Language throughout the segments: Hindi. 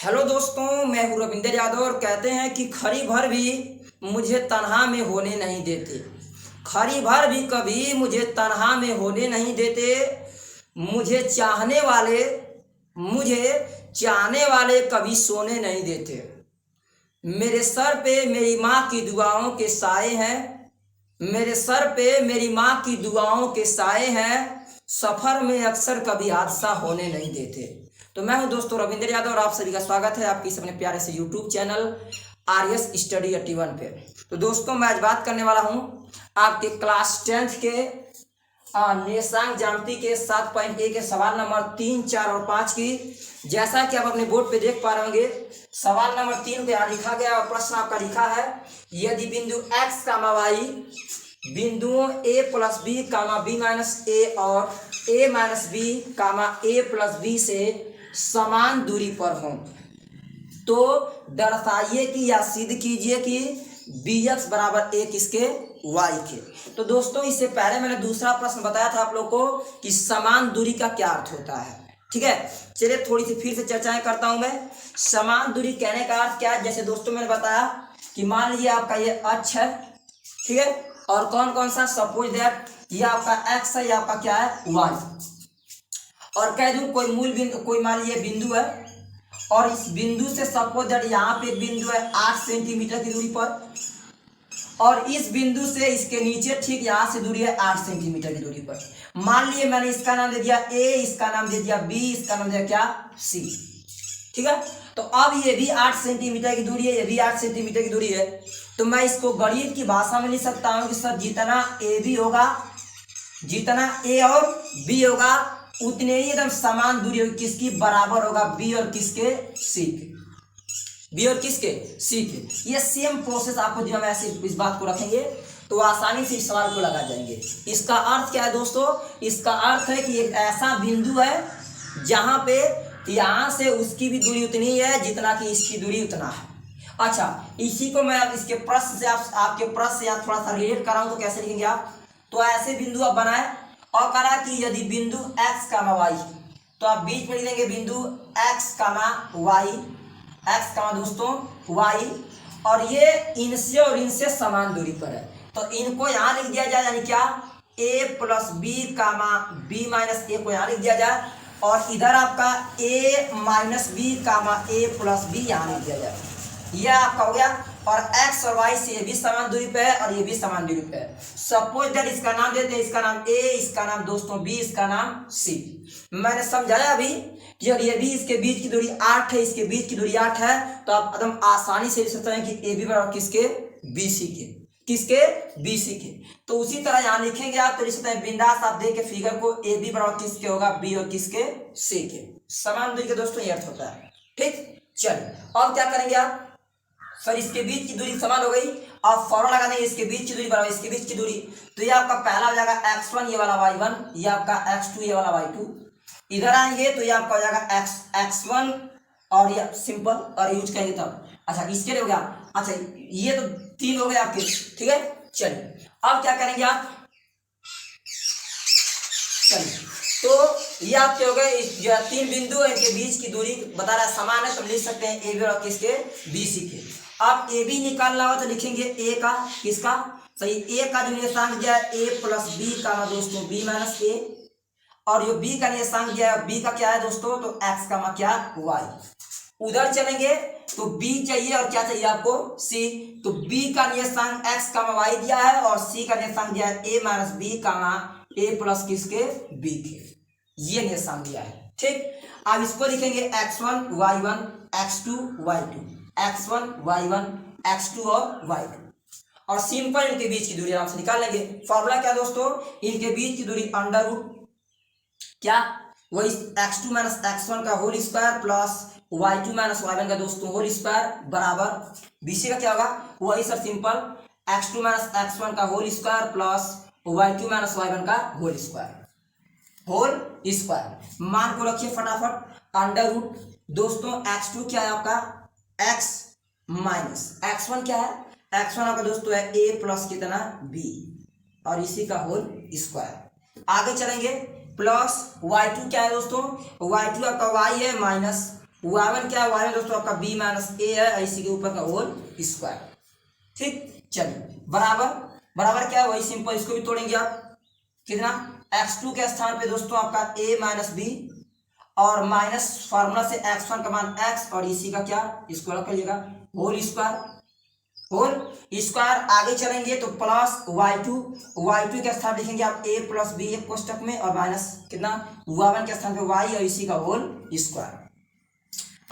हेलो दोस्तों, मैं हूँ रविंदर यादव और कहते हैं कि खरी भर भी मुझे तन्हा में होने नहीं देते। खरी भर भी कभी मुझे तन्हा में होने नहीं देते। मुझे चाहने वाले कभी सोने नहीं देते। मेरे सर पे मेरी माँ की दुआओं के साए हैं। मेरे सर पे मेरी माँ की दुआओं के साए हैं। सफ़र में अक्सर कभी हादसा होने नहीं देते। तो मैं हूं दोस्तों रविंद्र यादव और आप सभी का स्वागत है आपके इस अपने प्यारे से यूट्यूब चैनल आरएस स्टडी 81 पे। तो दोस्तों मैं आज बात करने वाला हूं आपके क्लास 10th के नियतांक ज्यामिति के 7.1 के सवाल नंबर 3, 4 और 5 की। जैसा कि आप अपने बोर्ड पे देख पा रहे होंगे, सवाल नंबर 3 को यहाँ लिखा गया और प्रश्न आपका लिखा है, यदि बिंदु x, y बिंदुओं a plus b, b minus a और a minus B, a plus b से समान दूरी पर हों तो दर्शाइए कि या सिद्ध कीजिए कि bx बराबर a किसके, y के। तो दोस्तों इससे पहले मैंने दूसरा प्रश्न बताया था आप लोग को कि समान दूरी का क्या अर्थ होता है। ठीक है, चलिए थोड़ी सी फिर से चर्चाएं करता हूं मैं। समान दूरी कहने का अर्थ क्या है, जैसे दोस्तों मैंने बताया कि मान लीजिए आपका ये अक्ष है, ठीक है, और कौन कौन सा, सपोज दैट ये आपका x है, ये आपका क्या है, y। और कह दूं कोई मूल बिंदु, कोई मान लीजिए बिंदु है और इस बिंदु से सपोज दैट यहाँ पे एक बिंदु है 8 सेंटीमीटर की दूरी पर, और इस बिंदु से इसके नीचे ठीक यहाँ से दूरी है 8 सेंटीमीटर की दूरी पर। मान लिए मैंने इसका नाम दे दिया a, इसका नाम दे दिया b, इसका नाम दे दिया क्या, c। ठीक है, तो अब ये भी 8 सेंटीमीटर की दूरी है, ये भी 8 सेंटीमीटर की दूरी है। तो मैं इसको गणित की भाषा में लिख सकता हूँ कि सर जितना a भी होगा, जितना a और b होगा उतने ही एकदम समान दूरी होगी, किसकी बराबर होगा, b और किसके, c के। बी और किसके, सी के। ये सेम प्रोसेस आपको जब हम ऐसे इस बात को रखेंगे तो आसानी से इस सवाल को लगा जाएंगे। इसका अर्थ क्या है दोस्तों, इसका अर्थ है कि एक ऐसा बिंदु है जहां पे यहां से उसकी भी दूरी उतनी है जितना कि इसकी दूरी उतना है। अच्छा, इसी को मैं इसके प्रश्न से आपके प्रश्न से थोड़ा सा रिलेट कर रहा हूं, तो कैसे लिखेंगे आप, तो ऐसे बिंदु आप बनाए और करा कि यदि बिंदु x, y, तो आप बीच में लिख देंगे बिंदु x, y, x दोस्तों y, और ये इनसे और इनसे समान दूरी पर है, तो इनको यहाँ लिख दिया जाए, यानी क्या, a plus b, b minus a को यहाँ लिख दिया जाए, और इधर आपका a minus B, a plus b यहाँ लिख दिया जाए। यह आपका हो गया, और x और y से ये भी समान दूरी पे है और ये भी समान दूरी पे है। सपोज दैट इसका नाम देते हैं, इसका नाम a, इसका नाम दोस्तों b, इसका नाम c। मैंने समझाया अभी कि ये भी इसके बीच की दूरी 8 है, इसके बीच की दूरी 8 है, तो आप एकदम आसानी से लिख सकते हैं कि ए बी बराबर किसके, BC के, किसके, BC के। तो उसी तरह यहाँ लिखेंगे आप, तो लिख सकते हैं बिंदास आप देख के फिगर को, ए बी बराबर किसके होगा, B और किसके, C के। समान दूरी के दोस्तों ये अर्थ होता है। ठीक, चलिए अब क्या करेंगे आप, सर इसके बीच की दूरी समान हो गई, अब फॉर्मूला लगा देंगे इसके बीच की दूरी बराबर इसके बीच की दूरी। तो ये आपका पहला हो जाएगा x1 ये वाला y1, ये आपका x2 ये वाला y2। इधर आएंगे तो ये आपका हो जाएगा x1 और ये सिंपल और यूज करेंगे तब। अच्छा इसके लिए हो गया, अच्छा ये तो 3 हो गए आपके। ठीक है, चलिए अब क्या करेंगे आप, चलिए तो ये आपके हो गए जो 3 बिंदु है, इनके बीच की दूरी बता रहा है समान है, तो लिख सकते हैं ए बी और किसके, BC के। अब ए बी निकालना हो तो लिखेंगे ए का, किसका, सही, ए का जो नियतांक दिया है a प्लस बी का दोस्तों b माइनस ए, और जो b का नियतांक दिया है, b का क्या है दोस्तों, तो x का क्या, y। उधर चलेंगे तो b चाहिए और क्या चाहिए आपको, c। तो b का नियतांक x y दिया है और c का नियतांक दिया है a minus B, a plus किसके, b के। ये नियतांक दिया है। ठीक, अब इसको लिखेंगे x1 y1 x2 y2, x1 y1 x2 और y2, और सिंपल इनके बीच की दूरी आराम से निकाल लेंगे। फॉर्मूला क्या दोस्तों, इनके बीच की दूरी अंडर रूट क्या, वही x2 माइनस x1 का whole square plus y2 minus y1 का दोस्तों होल स्क्वायर बराबर BC का क्या होगा, वही sir simple x2 minus x1 का whole square plus y2 minus y1 का होल स्क्वायर, मान को रखिए फटाफट, अंडर रूट दोस्तों x2 क्या है आपका, x माइनस x1 क्या है, x1 आपका दोस्तों है a प्लस कितना, b, और इसी का होल स्क्वायर। आगे चलेंगे प्लस y2 क्या है दोस्तों, y2 आपका y है माइनस y1 क्या है, y1 दोस्तों आपका b माइनस ए है, इसी के ऊपर का होल स्क्वायर। ठीक, चलिए बराबर बराबर क्या है, वही सिंपल, इसको भी तोड़ेंगे आप। कितना, x2 के स्थान पे दोस्तों आपका a माइनस बी और माइनस फार्मूला से x1 का मान x और इसी का क्या स्क्वायर करिएगा, होल स्क्वायर। होल स्क्वायर आगे चलेंगे तो प्लस y2 के स्थान लिखेंगे आप a प्लस बी एक कोष्टक में और माइनस कितना y1 के स्थान पे y और इसी का होल स्क्वायर।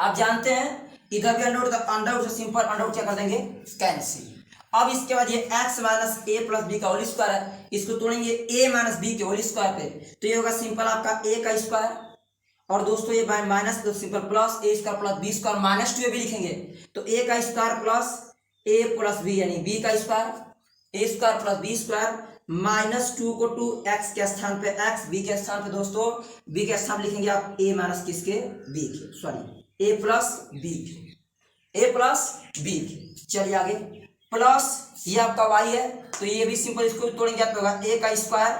आप जानते हैं इधर भी अंडर से सिंपल अंडर क्या कर देंगे, कैंसिल। अब इसके बाद ये x माइनस ए प्लस बी का होल स्क्वायर है, इसको तोड़ेंगे a माइनस बी के होल स्क्वायर पे, तो ये होगा सिंपल आपका a का स्क्वायर। और दोस्तों ये माइनस तो simple plus a square plus B square minus 2 भी लिखेंगे, तो a का square plus a plus b यानी बी का square, a square plus B square minus 2 को 2 एक्स के स्थान पे x, बी के स्थान पे दोस्तों बी के स्थान लिखेंगे आप a माइनस किसके, बी के, सॉरी a प्लस बी के, a प्लस बी के। चलिए आगे, प्लस ये आपका y है तो ये भी सिंपल, इसको तोड़ेंगे आप होगा a का स्क्वायर,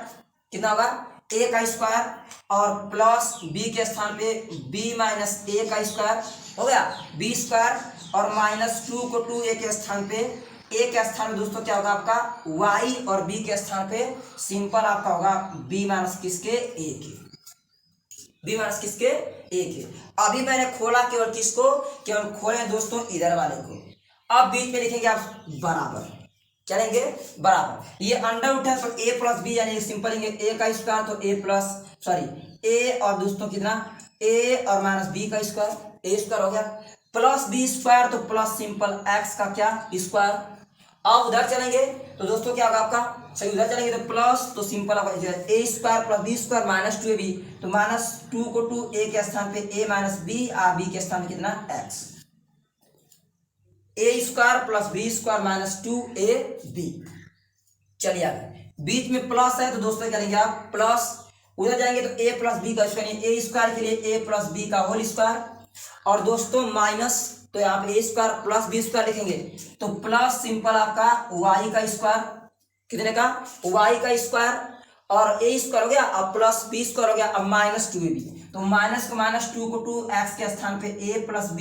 कितना होगा a का स्क्वायर और प्लस b के स्थान पे b माइनस a का स्क्वायर हो गया b स्क्वायर और माइनस 2 को 2a के स्थान पे, a के स्थान में दोस्तों क्या होगा आपका y और b के स्थान पे सिंपल आपका होगा b माइनस किसके, a के, b माइनस किसके, a के। अभी मैंने खोला केवल किसको, केवल खोले दोस्तों इधर वाले को। अब बीच में लिखेंगे आप बराबर, चलेंगे बराबर, ये अंडर उठा तो a प्लस बी यानी सिंपल लिखेंगे a का स्क्वायर तो a प्लस सॉरी a और दोस्तों कितना a और माइनस b का स्क्वायर, a स्क्वायर हो गया प्लस b स्क्वायर तो प्लस सिंपल x का क्या स्क्वायर। अब उधर चलेंगे तो दोस्तों क्या होगा आपका, सही उधर चलेंगे तो प्लस तो सिंपल आपका a square plus b square minus 2ab तो माइनस 2 को 2a के स्थान पे a माइनस b और b के स्थान पे कितना x, a square plus b square minus 2ab। चलिए आगे, बीच में प्लस है तो दोस्तों करेंगे आप प्लस, उधर जाएंगे तो a प्लस बी का स्क्वायर, a स्क्वायर के लिए a प्लस बी का होल स्क्वायर और दोस्तों माइनस तो यहाँ पे a square plus B square लिखेंगे तो प्लस सिंपल आपका y का स्क्वायर, कितने का y का स्क्वायर और a स्क्वायर हो गया अब प्लस b स्क्वायर हो गया अब माइनस 2ab तो माइनस को माइनस 2 को 2x के स्थान पे a प्लस b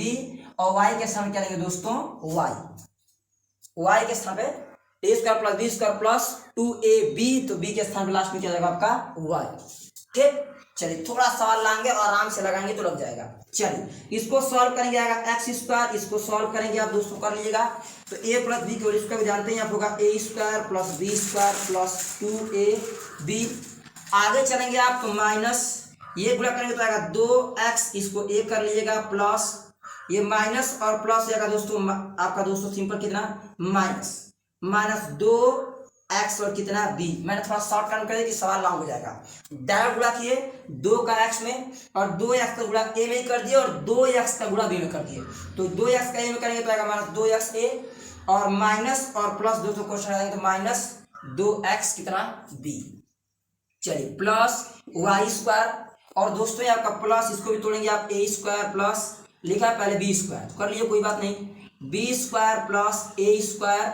और y के स्थान क्या लेंगे दोस्तों y के स्थान पे a square plus b square plus 2ab तो b के स्थान पे लास्ट में क्या जाएगा आपका y। ठीक, चलिए थोड़ा सवाल लाएंगे और आराम से लगाएंगे तो लग जाएगा। चलिए इसको सॉल्व करेंगे, आएगा एक्स स्क्वायर, इसको सॉल्व करेंगे आप दोस्तों कर लीजिएगा तो a प्लस बी को इसका भी जानते हैं आप होगा a square plus B square plus 2ab। आगे चलेंगे आप तो माइनस ये गुणा करेंगे तो आएगा 2x, इसको a कर लीजिएगा प्लस ये माइनस और प्लस जाएगा दोस्तों आपका दोस्तों सिंपल कितना माइनस 2x और कितना b। मैंने थोड़ा शॉर्ट टर्म कर कि सवाल लॉन्ग हो जाएगा। डायरेक्ट गुणा किए 2 का x में और 2x का गुणा a में कर दिए और 2x का गुणा b में कर दिए तो 2x का a में करेंगे तो आएगा माइनस 2xa और माइनस और प्लस दोस्तों क्वेश्चन आएंगे तो माइनस 2x कितना b। चलिए प्लस y स्क्वायर और दोस्तों ये आपका प्लस, इसको भी तोड़ेंगे आप a स्क्वायर प्लस लिखा है पहले b स्क्वायर कर लिए कोई बात नहीं, b square plus a square,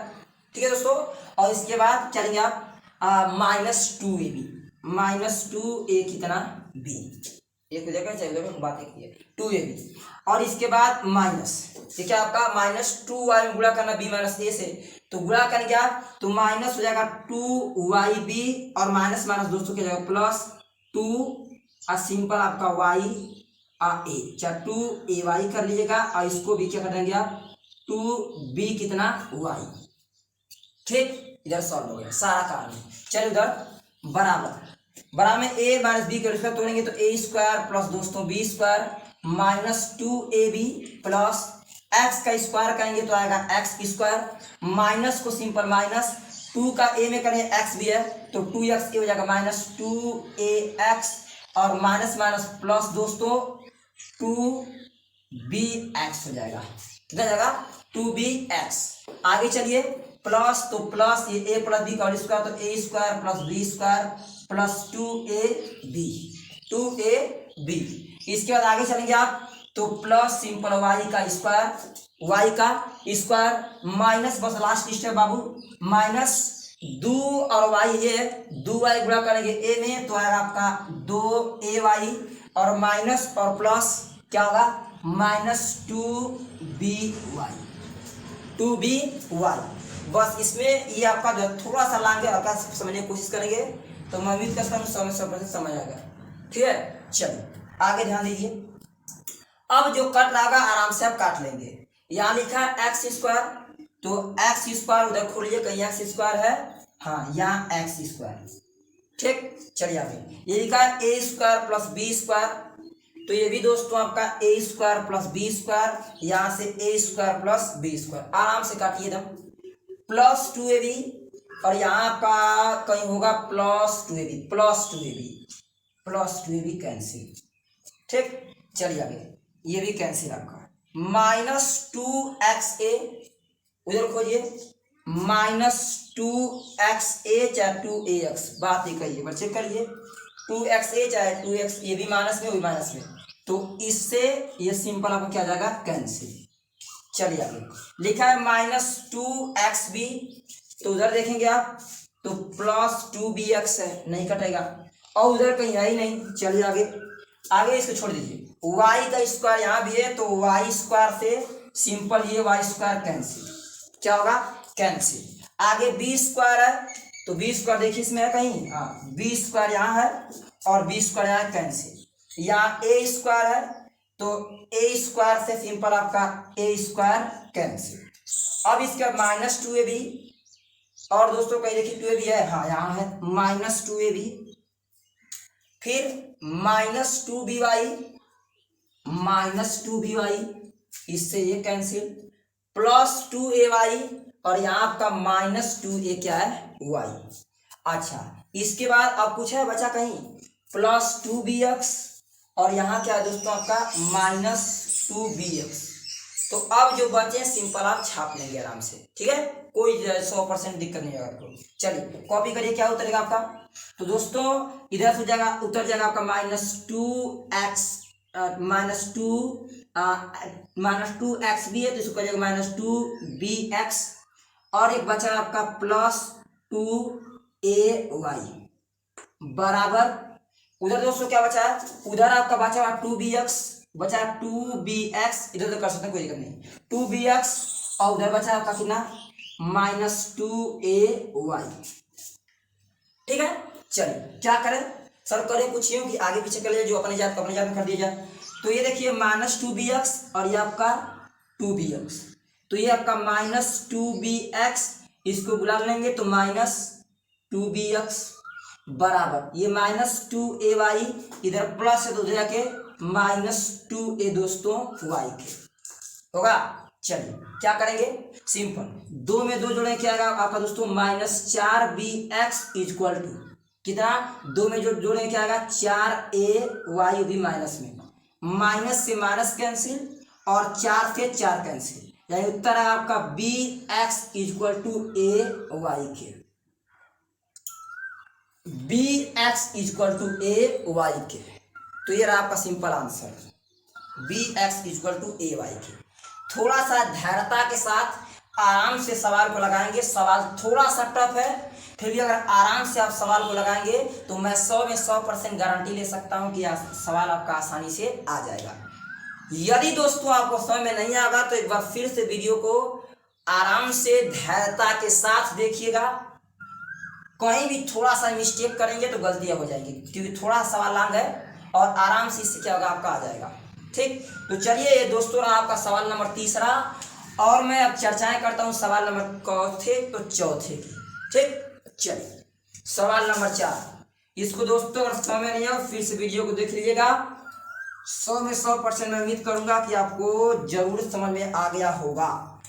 ठीक है दोस्तों। और इसके बाद चलेंगे आप माइनस 2a कितना b, एक जगह चलिए बातें की 2ab और इसके बाद माइनस ये क्या आपका माइनस 2y में गुणा करना b माइनस a से तो गुणा करेंगे आप तो माइनस हो जाएगा 2yb और माइनस माइनस दोस्तों क्या जाएगा प्लस 2 और सिंपल आपका y a चाहे 2ay कर लीजिएगा और इसको भी क्या कर देंगे आप 2b कितना y। ठीक, इधर सॉल्व हो गया सारा काम। चलिए उधर बराबर में a माइनस b के स्क्वायर तोड़ेंगे तो a स्क्वायर प्लस दोस्तों b square minus 2ab plus x का स्क्वायर करेंगे तो आएगा x स्क्वायर माइनस को सिंपल माइनस 2 का a में करेंगे x भी है तो 2x हो जाएगा माइनस 2ax और माइनस माइनस प्लस दोस्तों 2bx हो जाएगा, कितना जाएगा 2bx। आगे चलिए प्लस तो प्लस ये a प्लस बी का होल स्क्वायर तो a square plus b square plus 2ab। इसके बाद आगे चलेंगे आप तो प्लस सिंपल y का स्क्वायर माइनस बस लास्ट स्टेप बाबू माइनस 2 और y ये 2y गुणा करेंगे a में तो आएगा आपका 2ay और माइनस और प्लस क्या होगा -2by 2by। बस इसमें ये आपका जो थोड़ा सा लाएंगे हल्का समझने की कोशिश करेंगे तो मैं उम्मीद करता हूँ 100% समझ आएगा। ठीक है, चलिए आगे ध्यान दीजिए। अब जो कट रहा होगा आराम से आप काट लेंगे। यहाँ लिखा है एक्स स्क्वायर, तो एक्स स्क्वायर उधर खोलिए कहीं एक्स स्क्वायर है, हाँ यहाँ एक्स स्क्वायर। ठीक, चलिए आगे। ये लिखा है ए स्क्वायर प्लस बी स्क्वायर, तो ये भी दोस्तों आपका ए स्क्वायर प्लस बी स्क्वायर, यहाँ से ए स्क्वायर प्लस बी स्क्वायर। आराम से काटिए एकदम। प्लस 2ab और यहाँ का कहीं होगा प्लस 2ab कैंसिल। ठीक, चलिए आगे। ये भी कैंसिल आपका। -2xa उधर खोजिए, -2xa चाहे 2ax, बात ही कहिए बच्चे करिए। 2xa चाहे 2x, ये भी माइनस में वो भी माइनस में, तो इससे ये सिंपल आपको क्या जाएगा कैंसिल। चलिए आगे। लिखा है -2xb, तो उधर देखेंगे आप तो +2bx है, नहीं कटेगा और उधर कहीं है ही नहीं। चलिए आगे। आगे इसको छोड़ दीजिए। y का स्क्वायर यहाँ भी है तो y स्क्वायर से सिंपल ये y स्क्वायर कैंसिल, क्या होगा कैंसिल। आगे b स्क्वायर है तो b स्क्वायर देखिए इसमें है कहीं, हाँ b स्क्वायर यहाँ है और b स्क्वायर यहाँ कैंसिल। यहाँ a स्क्वायर है तो a स्क्वायर से सिंपल आपका a स्क्वायर कैंसिल। अब इसके -2ab और दोस्तों कहीं देखिए 2ab है, हाँ यहाँ है -2ab, फिर -2by इससे ये कैंसिल, +2ay और यहाँ आपका -2a क्या है y। अच्छा, इसके बाद अब कुछ है बचा कहीं +2bx और यहाँ क्या है दोस्तों आपका -2bx। तो अब जो बचे सिंपल आप छाप लेंगे आराम से। ठीक है, कोई 100% दिक्कत नहीं है आपको। चलिए कॉपी करिए, क्या उतरेगा आपका। तो दोस्तों इधर से जगह उतर जाएगा आपका -2x भी है तो इसको करिएगा -2bx और एक बचा आपका +2ay बराबर, उधर दोस्तों क्या बचा है, उधर आपका बचा 2bx, बचा 2bx, इधर तो कर सकते हैं कोई दिक्कत नहीं, 2bx और उधर बचा आपका कितना -2ay। ठीक है, चलिए क्या करें सर, करें कुछ यूँ कि आगे पीछे कर लिया, जो अपने जात में कर दिया जाए। तो ये देखिए -2bx और ये आपका 2bx, तो ये आपका -2bx, इसको बुला लेंगे तो -2bx बराबर ये -2ay, इधर प्लस है तो उधर जाके -2a दोस्तों y के होगा। चलिए क्या करेंगे, सिंपल 2 में 2 जोड़े क्या आएगा आपका दोस्तों -4bx इक्वल टू कितना, 2 में जो जोड़े क्या आएगा 4ay भी माइनस में, माइनस से माइनस कैंसिल और 4 से 4 कैंसिल, यानी उत्तर है आपका bx इक्वल टू ay के, bx इक्वल टू ay के। तो ये रहा आपका simple answer, bx equal to ay के। थोड़ा सा धैर्यता के साथ आराम से सवाल को लगाएंगे, सवाल थोड़ा सा टफ है, फिर भी अगर आराम से आप सवाल को लगाएंगे तो मैं 100 में 100% गारंटी ले सकता हूं कि सवाल आपका आसानी से आ जाएगा। यदि दोस्तों आपको समझ में नहीं आएगा तो एक बार फिर से वीडियो को आराम से धैर्यता के साथ देखिएगा, कहीं भी थोड़ा सा मिस्टेक करेंगे तो गलतियां हो जाएंगी, क्योंकि थोड़ा सवाल लांग है और आराम से इससे क्या होगा आपका आ जाएगा। ठीक, तो चलिए ये दोस्तों रहा आपका सवाल नंबर 3 और मैं अब चर्चाएं करता हूं सवाल नंबर चौथे तो चौथे की। ठीक, चलिए सवाल नंबर 4, इसको दोस्तों अगर समझ में नहीं आया फिर से वीडियो को देख लीजिएगा, 100 में 100% मैं उम्मीद करूंगा कि आपको जरूर समझ में आ गया होगा।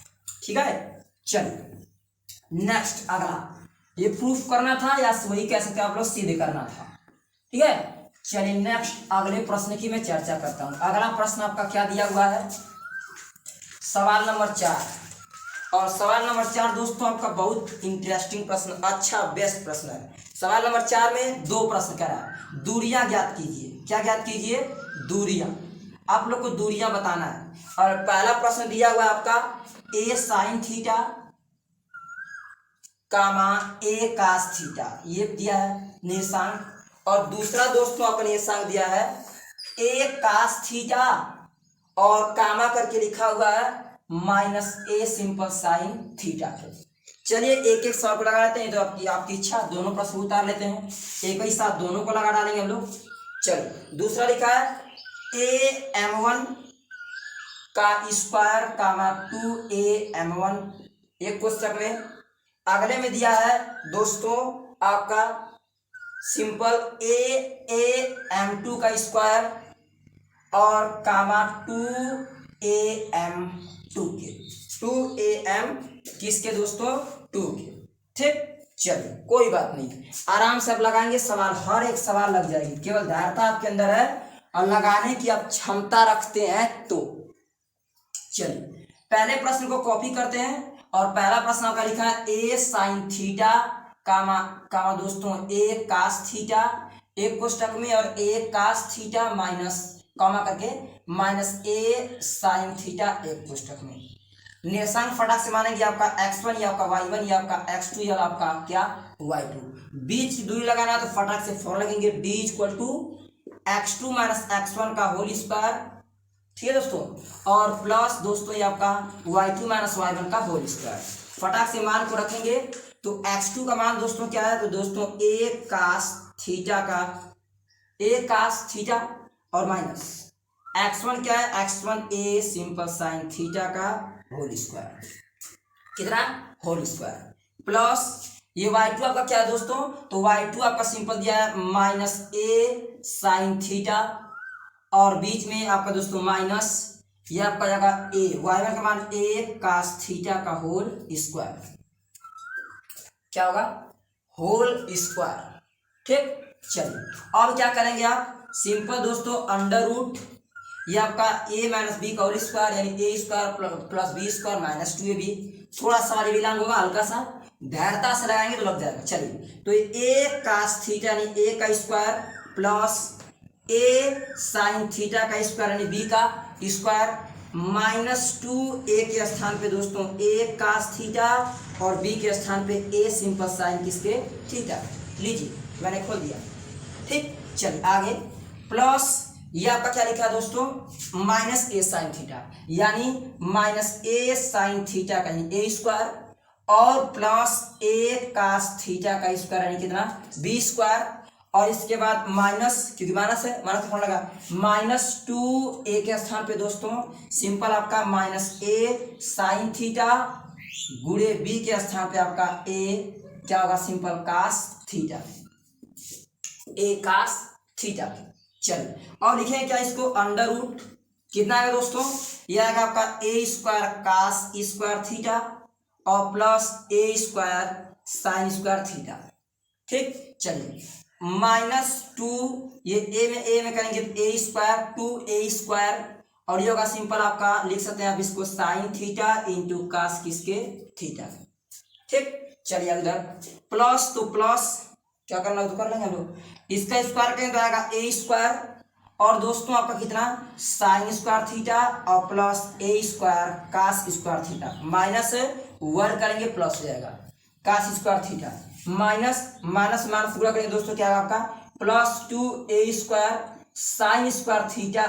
ठीक है, चलिए नेक्स्ट अगला, ये प्रूफ करना था या वही कह सकते आप लोग सीधे करना था। ठीक है, चलिए नेक्स्ट अगले प्रश्न की मैं चर्चा करता हूं। अगला प्रश्न आपका क्या दिया हुआ है, सवाल नंबर 4, और सवाल नंबर 4 दोस्तों आपका बहुत इंटरेस्टिंग प्रश्न, अच्छा बेस्ट प्रश्न है। सवाल नंबर 4 में 2 प्रश्न करा, दूरियां ज्ञात कीजिए। क्या ज्ञात कीजिए, दूरियां, आप लोग को दूरियां बताना है। और पहला प्रश्न दिया हुआ है आपका a sin theta comma a cos theta, ये दिया है निर्देशांक, और दूसरा दोस्तों आपने निर्देशांक दिया है a cos थीटा और कामा करके लिखा हुआ है minus a simple sine theta. चलिए एक एक सवाल को लगा लेते हैं, तो आपकी इच्छा, दोनों प्रश्न उतार लेते हैं, एक ही साथ दोनों को लगा डालेंगे हम लोग। चलिए दूसरा लिखा है ए m1 का स्क्वायर कामा 2am1, एक क्वेश्चन में। अगले में दिया है दोस्तों आपका सिंपल am2 का स्क्वायर और कामा 2am2 के, 2am किसके दोस्तों 2 के। ठीक, चलिए कोई बात नहीं, आराम से आप लगाएंगे सवाल, हर एक सवाल लग जाएगी, केवल धैर्यता आपके अंदर है और लगाने की आप क्षमता रखते हैं तो। चलिए पहले प्रश्न को कॉपी करते हैं और पहला प्रश्न आपका लिखा है ए साइन थीटा कामा कामा दोस्तों ए कास थीटा, एक कोष्टक में, और ए कास थीटा माइनस कामा करके माइनस ए साइन थीटा एक कोष्टक में। निर्देशांक फटाक से मानेंगे आपका x1 या आपका y1 या आपका x2 या आपका क्या y2। बीच की दूरी लगाना है तो फटाक से फॉर्मूला लगेंगे d equal to x2 minus x1 का होल स्क्वायर, ठीक है दोस्तों, और प्लस दोस्तों ये आपका y2 माइनस y1 का होल स्क्वायर। फटाक से मान को रखेंगे तो x2 का मान दोस्तों क्या है, तो दोस्तों a कास थीटा का, a कास थीटा और माइनस x1 क्या है, x1 a simple sine theta का होल स्क्वायर, कितना होल स्क्वायर, प्लस ये y2 आपका क्या है दोस्तों, तो y2 आपका सिंपल दिया है माइनस a साइन थीटा, और बीच में आपका दोस्तों माइनस ये आपका जाएगा a, y1 का मान a कास थीटा का होल स्क्वायर, क्या होगा होल स्क्वायर। ठीक, चलिए अब क्या करेंगे आप, सिंपल दोस्तों अंडर रूट ये आपका a माइनस बी का होल स्क्वायर यानी a square plus B square minus 2ab, थोड़ा सा विलांग होगा, हल्का सा धैर्यता से लगाएंगे तो लग जाएगा। चलिए तो a कास थीटा यानी a का square plus a sine theta का स्क्वायर यानी b का स्क्वायर माइनस 2a के स्थान पे दोस्तों a कास थीटा और b के स्थान पे a सिंपल साइन किसके थीटा। लीजिए मैंने खोल दिया। ठीक, चलिए आगे प्लस ये आपका क्या लिखा है दोस्तों माइनस ए साइन थीटा यानी माइनस ए साइन थीटा का ए स्क्वायर और प्लस ए कास थीटा का स्क्वायर यानी कितना बी स्क्वायर, और इसके बाद माइनस, क्योंकि माइनस है माइनस का लगा माइनस 2a के स्थान पे दोस्तों सिंपल आपका माइनस ए साइन थीटा गुणे बी के स्थान पे आपका ए क्या होगा सिंपल कास थीटा, ए कास थीटा। चलिए और लिखें क्या इसको अंडर रूट, कितना आएगा दोस्तों, यह आएगा आपका ए स्क्वायर कास स्क्वायर थीटा और plus a square sine square theta. ठीक, चलिए माइनस 2 ये ए में करेंगे ए स्क्वायर 2a स्क्वायर, और ये होगा सिंपल आपका लिख सकते हैं आप इसको साइन थीटा इंटू कास किसके थीटा। ठीक, चलिए उधर प्लस, तो प्लस क्या करना है तो कर लेंगे हम लोग, इसका स्क्वायर करेंगे तो आएगा ए स्क्वायर और दोस्तों आपका कितना साइन स्क्वायर थीटा और plus a square cos square theta, minus 1 करेंगे प्लस हो जाएगा cos square theta, minus minus minus पूरा करेंगे दोस्तों क्या आपका plus 2a square sine square theta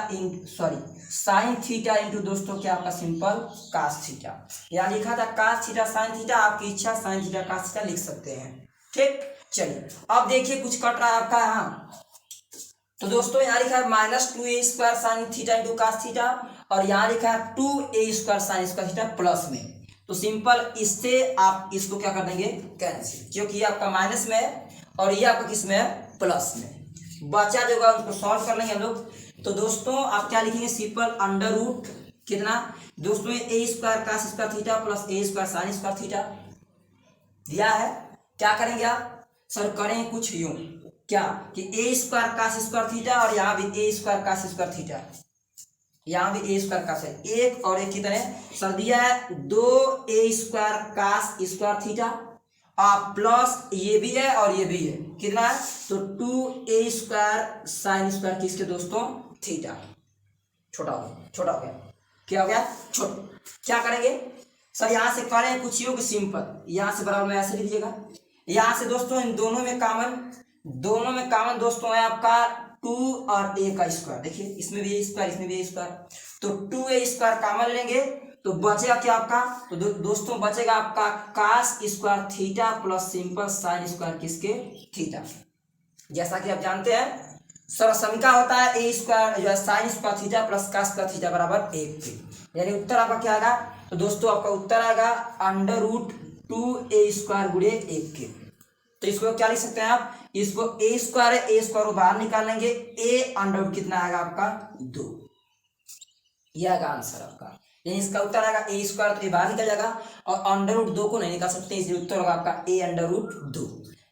sine theta into दोस्तों क्या आपका सिंपल कास थीटा। यहाँ लिखा था कास थीटा साइन थीटा, आपकी इच्छा साइन थीटा कास थीटा लिख सकते हैं। ठीक, चलिए अब देखिए कुछ कट रहा है आपका यहाँ, तो दोस्तों यहाँ लिखा है minus 2a square sine theta into cos theta और यहाँ लिखा है 2a square sine square theta plus में, तो सिंपल इससे आप इसको क्या कर देंगे कैंसिल, क्योंकि ये आपका माइनस में है और ये आपका किस में है प्लस में, बचा जो होगा उसको सॉल्व कर लेंगे हम लोग। तो दोस्तों आप क्या लिखेंगे सिंपल अंडर रूट कितना दोस्तों a square cos square theta plus a square sine square theta दिया है। क्या करेंगे आप सर, करें कुछ यूं क्या कि ए स्क्वायर कास स्क्वायर थीटा और यहाँ भी ए स्क्वायर कास स्क्वायर थीटा, यहाँ भी ए स्क्वायर कास है, एक और एक की तरह सर दिया है 2a square cos square theta और प्लस ये भी है और ये भी है, कितना है तो 2a स्क्वायर साइन स्क्वायर किसके दोस्तों थीटा, छोटा हो गया क्या हो गया छोटा। क्या करेंगे सर, यहाँ से करें कुछ योग सिंपल, यहाँ से बराबर में ऐसे लीजिएगा, यहाँ से दोस्तों इन दोनों में कॉमन दोस्तों है आपका 2 और a का स्क्वायर, देखिए इसमें भी a स्क्वायर इसमें भी a स्क्वायर, तो 2a² कॉमन लेंगे तो बचेगा क्या आपका, तो दोस्तों बचेगा आपका cos square theta plus simple sine square किसके, थीटा। जैसा कि आप जानते हैं सरसमीका होता है a स्क्वायर जो है sine square theta plus cos square theta बराबर 1 के, यानी उत्तर आपका क्या आएगा, तो दोस्तों आपका उत्तर आएगा √2a² गुणे 1 के। तो इसको क्या लिख सकते हैं आप, इसको a स्क्वायर है, a स्क्वायर को बाहर निकाल लेंगे, a कितना आएगा आपका 2, यह आएगा आंसर आपका, यानी इसका उत्तर आएगा a² तो ये बाहर निकल जाएगा और √2 को नहीं निकाल सकते, इसलिए उत्तर होगा आपका a√2।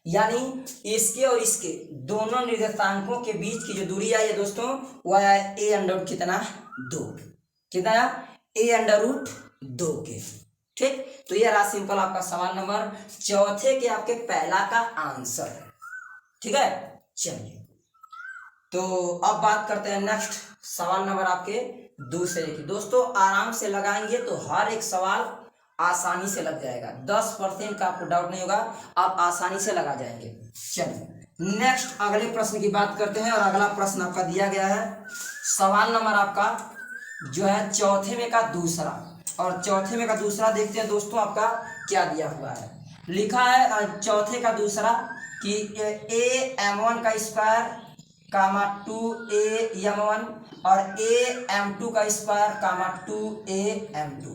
यानी इसके और इसके दोनों निर्देशांकों के बीच की जो दूरी आई है दोस्तों वह है a कितना 2, कितना a√2 के। ठीक, तो ये रहा सिंपल आपका सवाल नंबर चौथे के आपके पहला का आंसर। ठीक है, चलिए तो अब बात करते हैं नेक्स्ट सवाल नंबर आपके दूसरे की। दोस्तों आराम से लगाएंगे तो हर एक सवाल आसानी से लग जाएगा, 10% का आपको डाउट नहीं होगा, आप आसानी से लगा जाएंगे। चलिए नेक्स्ट अगले प्रश्न की बात करते हैं और अगला प्रश्न आपका दिया गया है सवाल नंबर आपका जो है चौथे में का दूसरा, और चौथे में का दूसरा देखते हैं दोस्तों आपका क्या दिया हुआ है। लिखा है चौथे का दूसरा कि am1 का स्क्वायर कामा 2am1 और am2 का स्क्वायर कामा 2am2।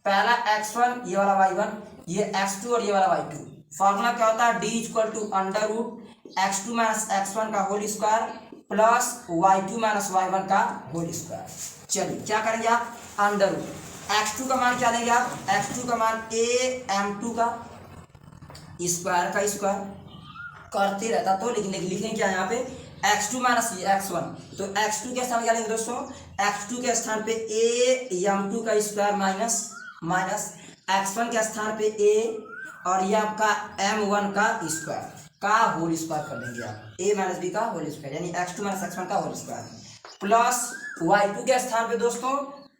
पहला x1 ये वाला y1, ये x2 और ये वाला y2। फॉर्मूला क्या होता है, d = √x2 - x1 का whole square plus y2 - y1 का होल स्क्वायर। चलिए क्या करेंगे आप, √x2 का मान क्या लेंगे आप, x2 का मान am2 का स्क्वायर का स्क्वायर करते रहता तो लेकिन लिखेंगे क्या यहाँ पे x2 - x1, तो x2 के स्थान क्या लेंगे दोस्तों, x2 के स्थान पे am2 का स्क्वायर माइनस x1 के स्थान पे a और ये आपका m1 का स्क्वायर का होल स्क्वायर कर देंगे आप, a - b का होल स्क्वायर यानी x2 - x1 का होल स्क्वायर प्लस y2 के स्थान पे दोस्तों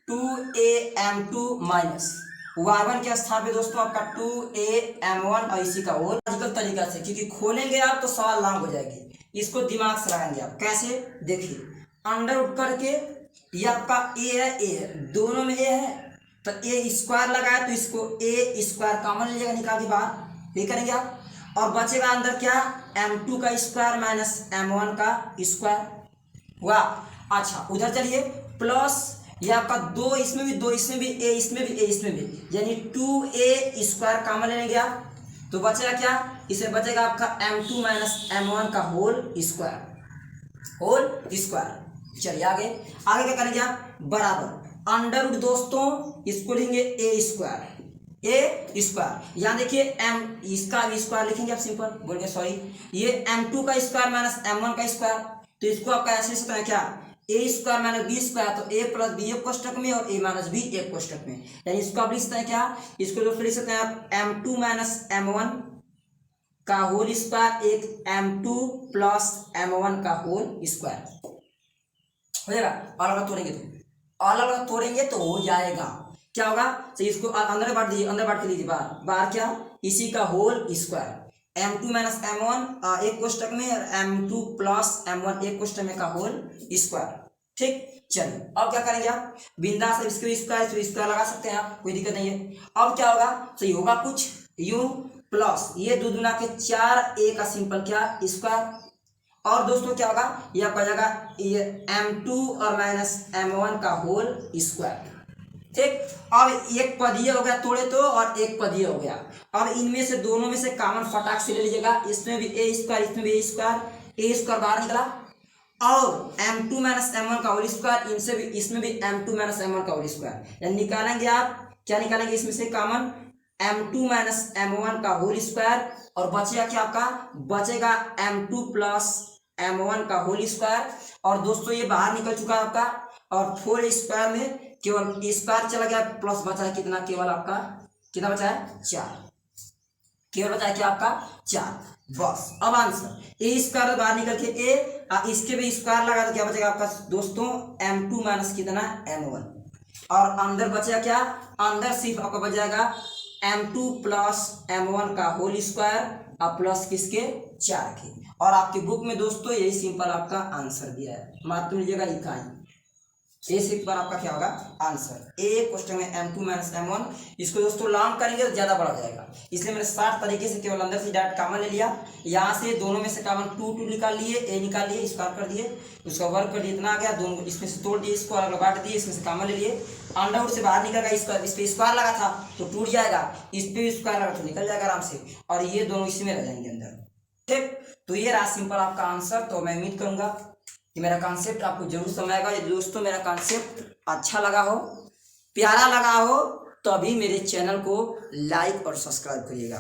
2am2 माइनस y1 के स्थान पे दोस्तों आपका 2am1 और इसी का होल। लॉजिकल तरीका से, क्योंकि खोलेंगे आप तो सवाल लॉन्ग हो जाएगी, इसको दिमाग से लगाएंगे आप। कैसे, देखिए अंडर उठ करके ये आपका a है, दोनों में a है तो a स्क्वायर लगाए तो इसको a² कॉमन लीजिएगा निकाल के बाहर, ये करेंगे आप, और बचेगा अंदर क्या m2 का स्क्वायर माइनस m1 का स्क्वायर हुआ। अच्छा उधर चलिए प्लस ये आपका 2 इसमें भी, 2 इसमें भी, a इसमें भी, a इसमें भी, यानी 2a² कॉमन ले लेंगे आप तो बचेगा क्या, इसे बचेगा आपका m2 - m1 का होल स्क्वायर। चलिए आगे क्या करेंगे आप, बराबर अंडर रूट दोस्तों इसको लिखेंगे a स्क्वायर, यहाँ देखिए m इसका स्क्वायर लिखेंगे आप, सिंपल बोल के सॉरी, ये m2 का स्क्वायर माइनस m1 का स्क्वायर, तो इसको आप ऐसे लिख सकते हैं क्या, a² - b स्क्वायर, तो a + b एक कोष्टक में और a - b एक कोष्टक में, यानी इसको आप लिख सकते हैं क्या, इसको दोस्तों लिख सकते हैं आप m2 - m1 का होल स्क्वायर एक m2 प्लस m1 का होल स्क्वायर हो जाएगा। अलग तोड़ेंगे तो हो जाएगा, क्या होगा, तो इसको अंदर बांट दीजिए, अंदर बांट के लीजिए बाहर क्या, इसी का होल स्क्वायर m2 - m1 एक कोष्टक में और m2 प्लस m1 एक कोष्टक में का होल स्क्वायर। ठीक, चलिए अब क्या करेंगे आप, बिंदास इसके स्क्वायर लगा सकते हैं आप, कोई दिक्कत नहीं है। अब क्या होगा, सही होगा कुछ यूं प्लस ये 2 दूना के 4a का सिंपल क्या स्क्वायर, और दोस्तों क्या होगा, ये आपका जाएगा ये m2 और माइनस m1 का होल स्क्वायर। ठीक, अब एक पद ये हो गया तोड़े तो और एक पद ये हो गया, अब इनमें से दोनों में से कॉमन फटाक से ले लीजिएगा, इसमें भी a स्क्वायर इसमें भी a स्क्वायर बाहर निकला, और m2 - m1 का होल स्क्वायर इनसे भी, इसमें भी m2 - m1 का होल स्क्वायर, यानी निकालेंगे आप क्या निकालेंगे इसमें से कॉमन m2 - m1 का होल स्क्वायर, और बचेगा क्या आपका, बचेगा m2 प्लस m1 का होल स्क्वायर, और दोस्तों ये बाहर निकल चुका है आपका, और 4 स्क्वायर में केवल स्क्वायर चला गया प्लस बचा है कितना, केवल आपका कितना बचा है 4, केवल बचा है क्या आपका 4 बस। अब आंसर a स्क्वायर बाहर निकल के a, इसके भी स्क्वायर लगा तो क्या बचेगा आपका दोस्तों m2 माइनस कितना m1, और अंदर बचेगा क्या, अंदर सिर्फ आपका बच जाएगा m2 प्लस m1 का होल स्क्वायर और प्लस किसके 4 के, और आपकी बुक में दोस्तों यही सिंपल आपका आंसर दिया है, मात्र लीजिएगा इकाई। ए से एक बार आपका क्या होगा आंसर। ए क्वेश्चन में m2 माइनस m1, इसको दोस्तों लॉन्ग करेंगे तो ज्यादा बड़ा हो जाएगा, इसलिए मैंने 60 तरीके से केवल अंदर से डायरेक्ट कॉमन ले लिया। यहाँ से दोनों में से कॉमन 2 निकाल लिए, ए निकाल लिए, स्क्वायर कर दिए, उसका वर्क कर दिए, इतना आ गया। दोनों इसमें से तोड़ दिए, इसको अलग बांट दिए, इसमें से कॉमन ले लिए। अंडर रूट से बाहर निकल गया, इस पे स्क्वायर लगा था तो टूट जाएगा, इस पे स्क्वायर लगा तो निकल जाएगा आराम से, और ये दोनों इसी में रह जाएंगे अंदर। ठीक, तो ये रहा सिंपल आपका आंसर। तो मैं उम्मीद करूंगा कि मेरा कॉन्सेप्ट आपको जरूर समझ आएगा। यदि दोस्तों मेरा कॉन्सेप्ट अच्छा लगा हो, प्यारा लगा हो, तो अभी मेरे चैनल को लाइक और सब्सक्राइब करिएगा।